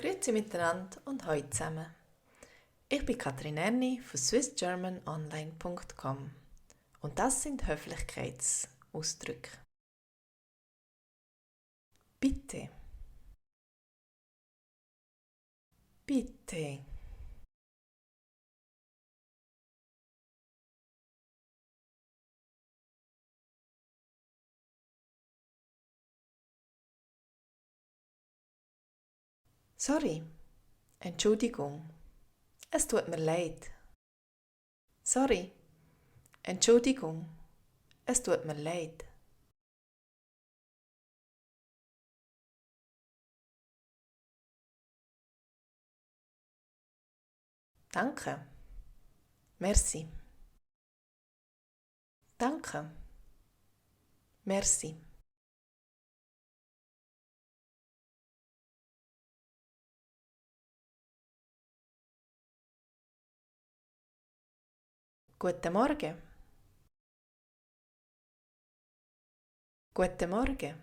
Grüezi miteinander und hallo zusammen. Ich bin Katrin Erni von swissgermanonline.com und das sind Höflichkeitsausdrücke. Bitte, bitte, sorry, Entschuldigung, es tut mir leid. Sorry, Entschuldigung, es tut mir leid. Danke, merci, danke, merci. Guten Morgen, guten Morgen.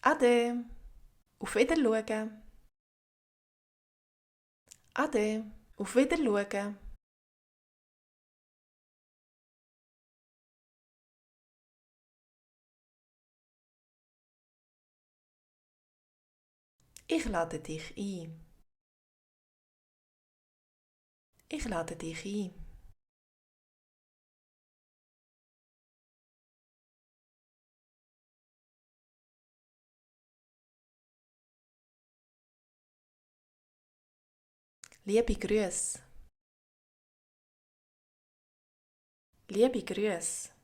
Ade, auf Wiedersehen. Ade, auf Wiedersehen. Ich lade dich ein. Ich lade dich ein. Liebe Grüße. Liebe Grüße.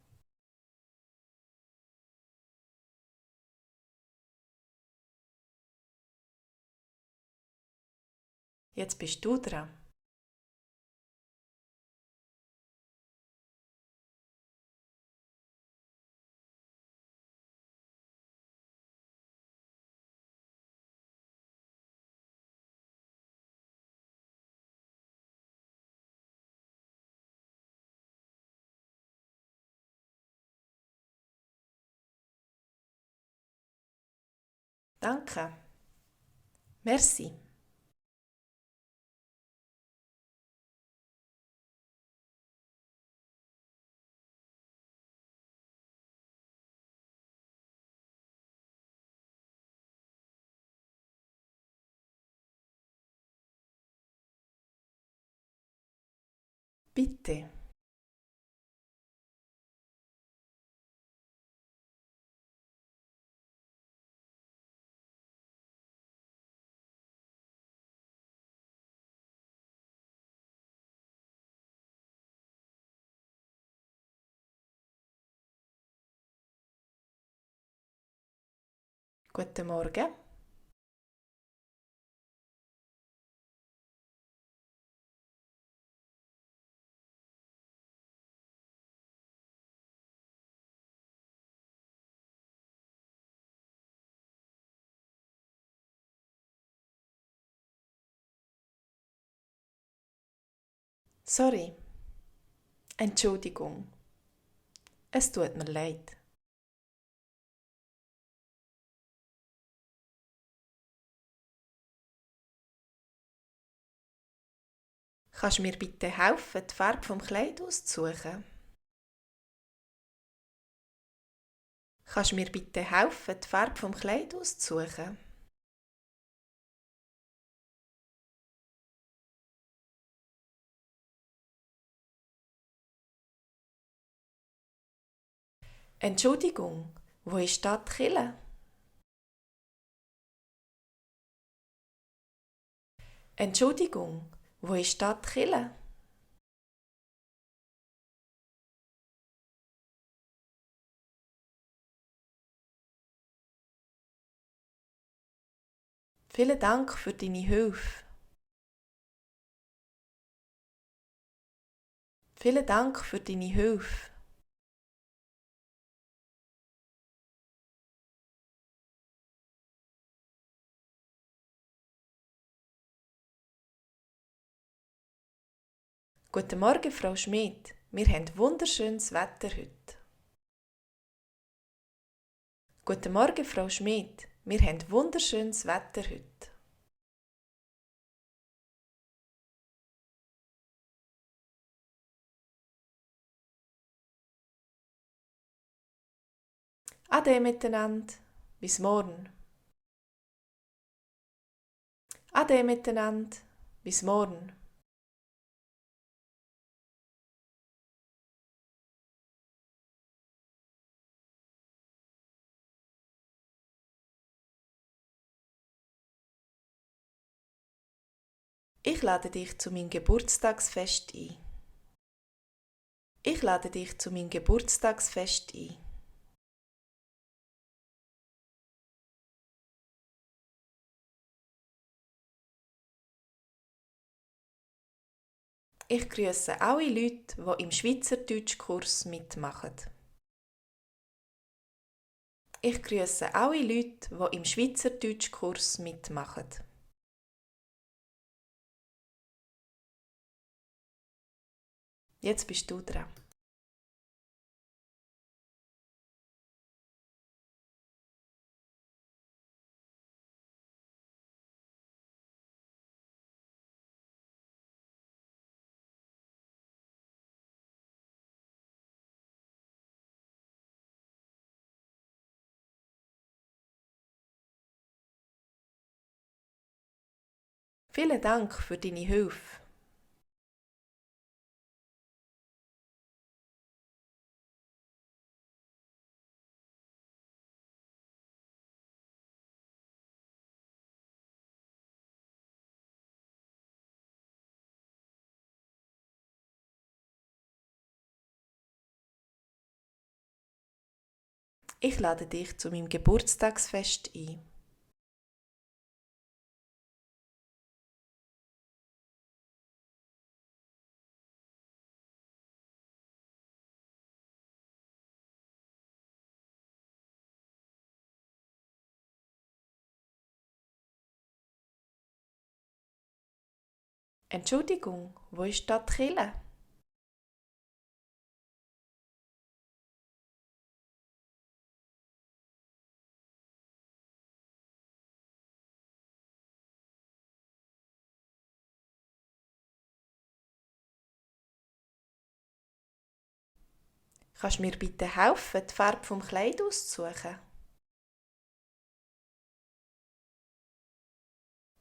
Jetzt bist du dran. Danke. Merci. Bitte. Guten Morgen. Sorry. Entschuldigung. Es tut mir leid. Kannst du mir bitte helfen, die Farbe vom Kleid auszusuchen? Kannst du mir bitte helfen, die Farbe vom Kleid auszusuchen? Entschuldigung, wo ist da die Kille? Entschuldigung, wo ist da die Kille? Vielen Dank für deine Hilfe. Vielen Dank für deine Hilfe. Guten Morgen, Frau Schmid. Wir haben wunderschönes Wetter heute. Guten Morgen, Frau Schmid. Wir haben wunderschönes Wetter heute. Ade miteinander. Bis morgen. Ade miteinander. Bis morgen. Ich lade dich zu meinem Geburtstagsfest ein. Ich lade dich zu meinem Geburtstagsfest ein. Ich grüße alle Leute, die im Schweizerdeutschkurs mitmachen. Ich grüße alle Leute, die im Schweizerdeutschkurs mitmachen. Jetzt bist du dran. Vielen Dank für deine Hilfe. Ich lade dich zu meinem Geburtstagsfest ein. Entschuldigung, wo ist da die Kille? Kannst du mir bitte helfen, die Farbe vom Kleid auszusuchen?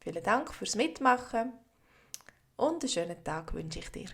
Vielen Dank fürs Mitmachen und einen schönen Tag wünsche ich dir.